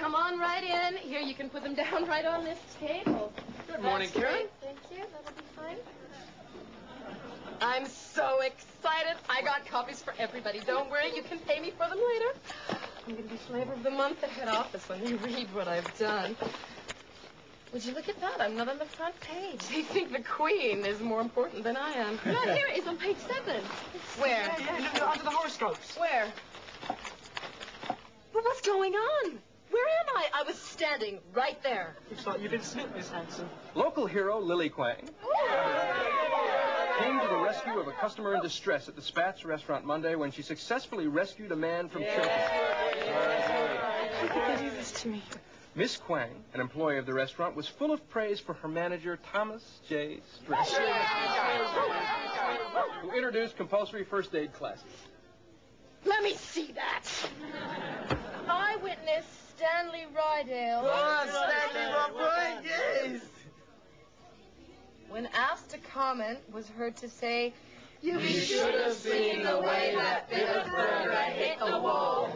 Come on right in. Here, you can put them down right on this table. Good morning, Karen. Thank you. That'll be fine. I'm so excited. I got copies for everybody. Don't worry. You can pay me for them later. I'm going to be flavor of the month at head office when you read what I've done. Would you look at that? I'm not on the front page. They think the Queen is more important than I am. No, here it is on page 7. Where? Yeah, under the horoscopes. Where? Well, what's going on? Where am I? I was standing right there. Looks like you've been snipped, Miss Hanson. Local hero Lily Quang came to the rescue of a customer in distress at the Spats restaurant Monday when she successfully rescued a man from choking. How could they do this to me? Miss Quang, an employee of the restaurant, was full of praise for her manager, Thomas J. Strick, who introduced compulsory first aid classes. Let me see that. Eyewitness Stanley Rydale. Yes. When asked to comment, was heard to say, You should have seen the way that bit of burger hit the wall.